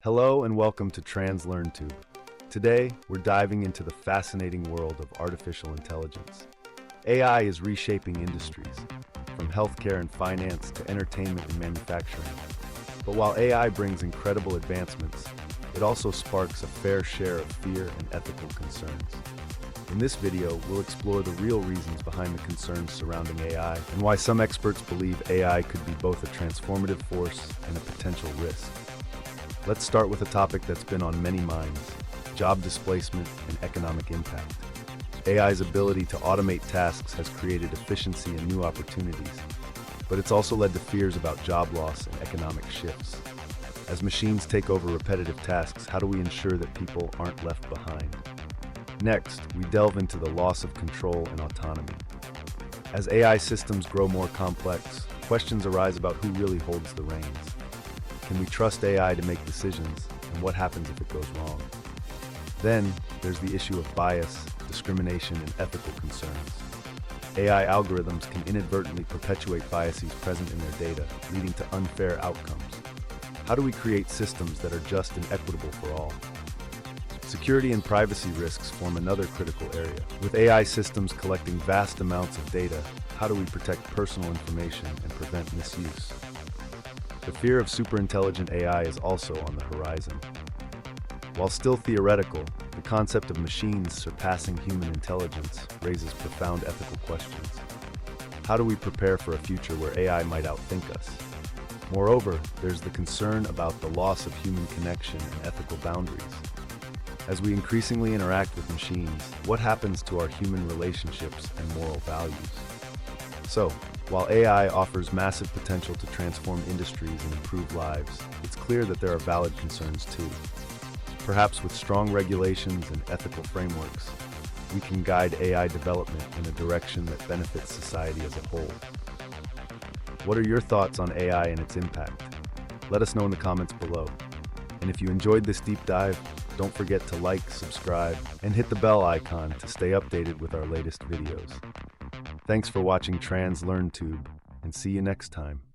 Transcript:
Hello and welcome to TransLearnTube. Today, we're diving into the fascinating world of artificial intelligence. AI is reshaping industries, from healthcare and finance to entertainment and manufacturing. But while AI brings incredible advancements, it also sparks a fair share of fear and ethical concerns. In this video, we'll explore the real reasons behind the concerns surrounding AI and why some experts believe AI could be both a transformative force and a potential risk. Let's start with a topic that's been on many minds: job displacement and economic impact. AI's ability to automate tasks has created efficiency and new opportunities, but it's also led to fears about job loss and economic shifts. As machines take over repetitive tasks, how do we ensure that people aren't left behind? Next, we delve into the loss of control and autonomy. As AI systems grow more complex, questions arise about who really holds the reins. Can we trust AI to make decisions, and what happens if it goes wrong? Then, there's the issue of bias, discrimination, and ethical concerns. AI algorithms can inadvertently perpetuate biases present in their data, leading to unfair outcomes. How do we create systems that are just and equitable for all? Security and privacy risks form another critical area. With AI systems collecting vast amounts of data, how do we protect personal information and prevent misuse? The fear of superintelligent AI is also on the horizon. While still theoretical, the concept of machines surpassing human intelligence raises profound ethical questions. How do we prepare for a future where AI might outthink us? Moreover, there's the concern about the loss of human connection and ethical boundaries. As we increasingly interact with machines, what happens to our human relationships and moral values? So, while AI offers massive potential to transform industries and improve lives, it's clear that there are valid concerns too. Perhaps with strong regulations and ethical frameworks, we can guide AI development in a direction that benefits society as a whole. What are your thoughts on AI and its impact? Let us know in the comments below. And if you enjoyed this deep dive, don't forget to like, subscribe, and hit the bell icon to stay updated with our latest videos. Thanks for watching TransLearnTube, and see you next time.